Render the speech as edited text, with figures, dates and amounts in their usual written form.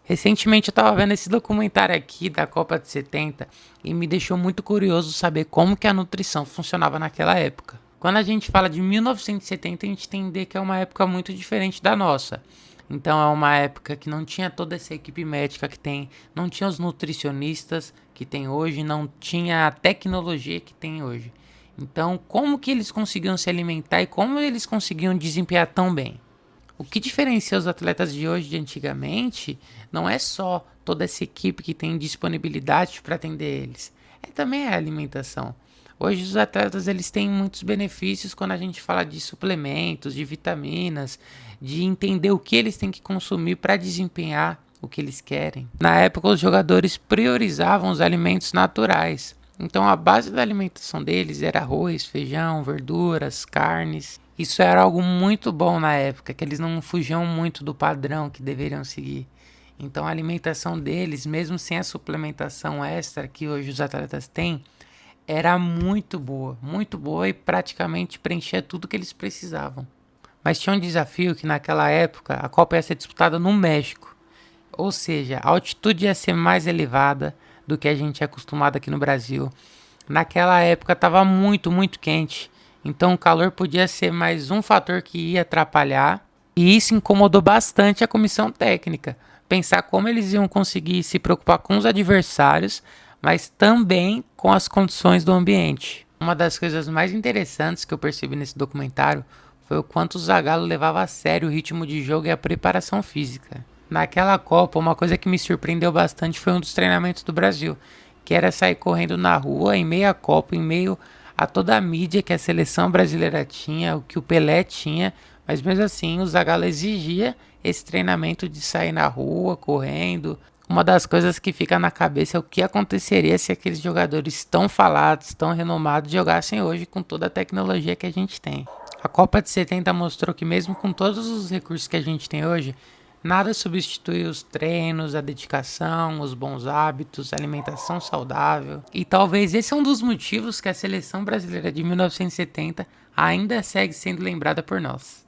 Recentemente eu estava vendo esse documentário aqui da Copa de 70 e me deixou muito curioso saber como que a nutrição funcionava naquela época. Quando a gente fala de 1970, a gente tem que entender que é uma época muito diferente da nossa. Então é uma época que não tinha toda essa equipe médica que tem, não tinha os nutricionistas que tem hoje, não tinha a tecnologia que tem hoje. Então, como que eles conseguiam se alimentar e como eles conseguiam desempenhar tão bem? O que diferencia os atletas de hoje de antigamente não é só toda essa equipe que tem disponibilidade para atender eles, é também a alimentação. Hoje os atletas eles têm muitos benefícios quando a gente fala de suplementos, de vitaminas, de entender o que eles têm que consumir para desempenhar o que eles querem. Na época os jogadores priorizavam os alimentos naturais. Então a base da alimentação deles era arroz, feijão, verduras, carnes. Isso era algo muito bom na época, que eles não fugiam muito do padrão que deveriam seguir. Então a alimentação deles, mesmo sem a suplementação extra que hoje os atletas têm, era muito boa e praticamente preenchia tudo que eles precisavam. Mas tinha um desafio que naquela época a Copa ia ser disputada no México. Ou seja, a altitude ia ser mais elevada do que a gente é acostumado aqui no Brasil. Naquela época estava muito quente. Então o calor podia ser mais um fator que ia atrapalhar. E isso incomodou bastante a comissão técnica. Pensar como eles iam conseguir se preocupar com os adversários, mas também com as condições do ambiente. Uma das coisas mais interessantes que eu percebi nesse documentário foi o quanto o Zagallo levava a sério o ritmo de jogo e a preparação física. Naquela Copa, uma coisa que me surpreendeu bastante foi um dos treinamentos do Brasil, que era sair correndo na rua em meio à Copa, em meio a toda a mídia que a seleção brasileira tinha, o que o Pelé tinha, mas mesmo assim o Zagallo exigia esse treinamento de sair na rua, correndo. Uma das coisas que fica na cabeça é o que aconteceria se aqueles jogadores tão falados, tão renomados, jogassem hoje com toda a tecnologia que a gente tem. A Copa de 70 mostrou que mesmo com todos os recursos que a gente tem hoje, nada substitui os treinos, a dedicação, os bons hábitos, a alimentação saudável. E talvez esse é um dos motivos que a seleção brasileira de 1970 ainda segue sendo lembrada por nós.